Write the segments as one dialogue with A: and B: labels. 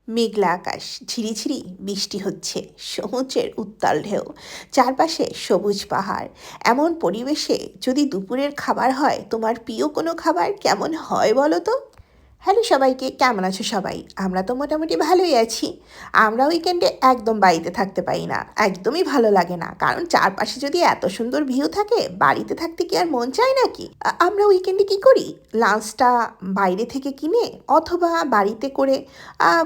A: মেঘলা আকাশ, ঝিরিঝিরি বৃষ্টি হচ্ছে, সমুদ্রের উত্তাল ঢেউ, চারপাশে সবুজ পাহাড়। এমন পরিবেশে যদি দুপুরের খাবার হয় তোমার প্রিয় কোনো খাবার, কেমন হয় বলো তো? হ্যালো সবাইকে, কেমন আছো সবাই? আমরা তো মোটামুটি ভালোই আছি। আমরা উইকেন্ডে একদম বাড়িতে থাকতে পারি না, একদমই ভালো লাগে না, কারণ চারপাশে যদি এত সুন্দর ভিউ থাকে, বাড়িতে থাকতে কি আর মন চায় নাকি? আমরা উইকেন্ডে কি করি? লাঞ্চটা বাইরে থেকে কিনে অথবা বাড়িতে করে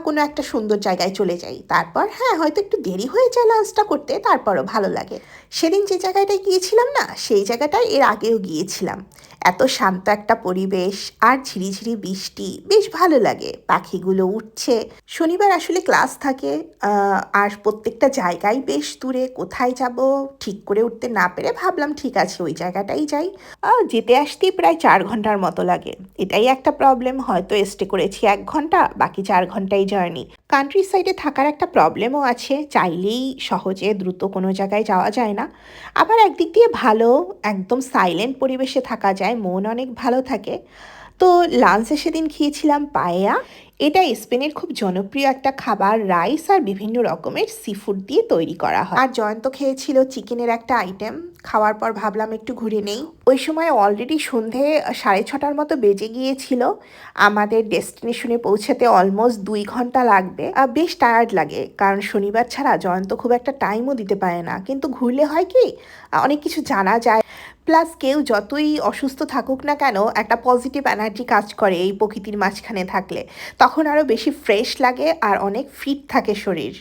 A: কোনো একটা সুন্দর জায়গায় চলে যাই। তারপর হ্যাঁ, হয়তো একটু দেরি হয়ে যায় লাঞ্চটা করতে, তারপরও ভালো লাগে। সেদিন যে জায়গাটায় গিয়েছিলাম না, সেই জায়গাটায় এর আগেও গিয়েছিলাম। এত শান্ত একটা পরিবেশ আর ঝিরিঝিরি বৃষ্টি, বেশ ভালো লাগে। পাখিগুলো উঠছে। শনিবার আসলে ক্লাস থাকে, আর প্রত্যেকটা জায়গায় বেশ দূরে, কোথায় যাব ঠিক করে উঠতে না পেরে ভাবলাম ঠিক আছে ওই জায়গাটাই যাই। যেতে আসতেই প্রায় 4 ঘন্টার মতো লাগে। এটাই একটা প্রবলেম, হয়তো স্টে করেছি 1 ঘন্টা, বাকি 4 ঘন্টাই জার্নি। কান্ট্রি সাইডে থাকার একটা প্রবলেমও আছে, চাইলেই সহজে দ্রুত কোনো জায়গায় যাওয়া যায় না। আবার একদিক দিয়ে ভালো, একদম সাইলেন্ট পরিবেশে থাকা যায়, মন অনেক ভালো থাকে। তো লাঞ্চে সেদিন খেয়েছিলাম পায়েয়া। এটা স্পেনের খুব জনপ্রিয় একটা খাবার, রাইস আর বিভিন্ন রকমের সি ফুড দিয়ে তৈরি করা হয়। আর জয়ন্ত খেয়েছিল চিকেনের একটা আইটেম। খাওয়ার পর ভাবলাম একটু ঘুরে নেই। ওই সময় অলরেডি সন্ধে 6:30টার মতো বেজে গিয়েছিল। আমাদের ডেস্টিনেশনে পৌঁছাতে অলমোস্ট 2 ঘন্টা লাগবে। বেশ টায়ার্ড লাগে, কারণ শনিবার ছাড়া জয়ন্ত খুব একটা টাইমও দিতে পারে না, কিন্তু ঘুরলে হয় কি অনেক কিছু জানা যায়। প্লাস কেউ যতই অসুস্থ থাকুক না কেন, একটা পজিটিভ এনার্জি কাজ করে এই প্রকৃতির মাঝখানে থাকলে। তখন আরও বেশি ফ্রেশ লাগে আর অনেক ফিট থাকে শরীর।